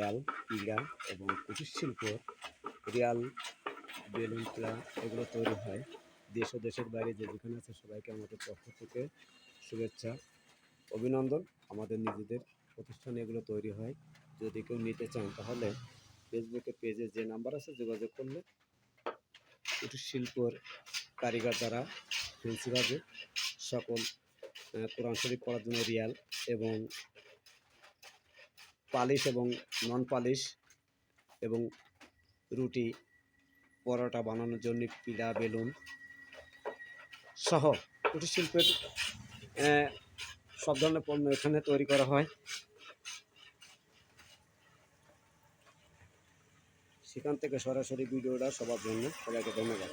Real পিলা এবং কুটির শিল্প রিয়াল বেলুন প্লা এগুলো তৈরি হয়। দেশ ও দেশের বাইরে যে যেখানে আছে সবাইকে আমাদের পক্ষ থেকে শুভেচ্ছা অভিনন্দন। আমাদের নিজেদের প্রতিষ্ঠানে এগুলো তৈরি হয়। যদি কেউ নিতে চান তাহলে ফেসবুকে পেজে যে নাম্বার আছে যোগাযোগ করলে কুটির শিল্পর কারিগর দ্বারা ফেন্সিভাবে সকল কোরআন শরীফ পড়ার জন্য রিয়াল এবং পালিশ এবং নন পালিশ এবং রুটি পরোটা বানানোর জন্য পিলা বেলুন সহ কুটির শিল্পের সব ধরনের পণ্য এখানে তৈরি করা হয়। সেখান থেকে সরাসরি ভিডিওটা সবার জন্য সবাইকে ধন্যবাদ।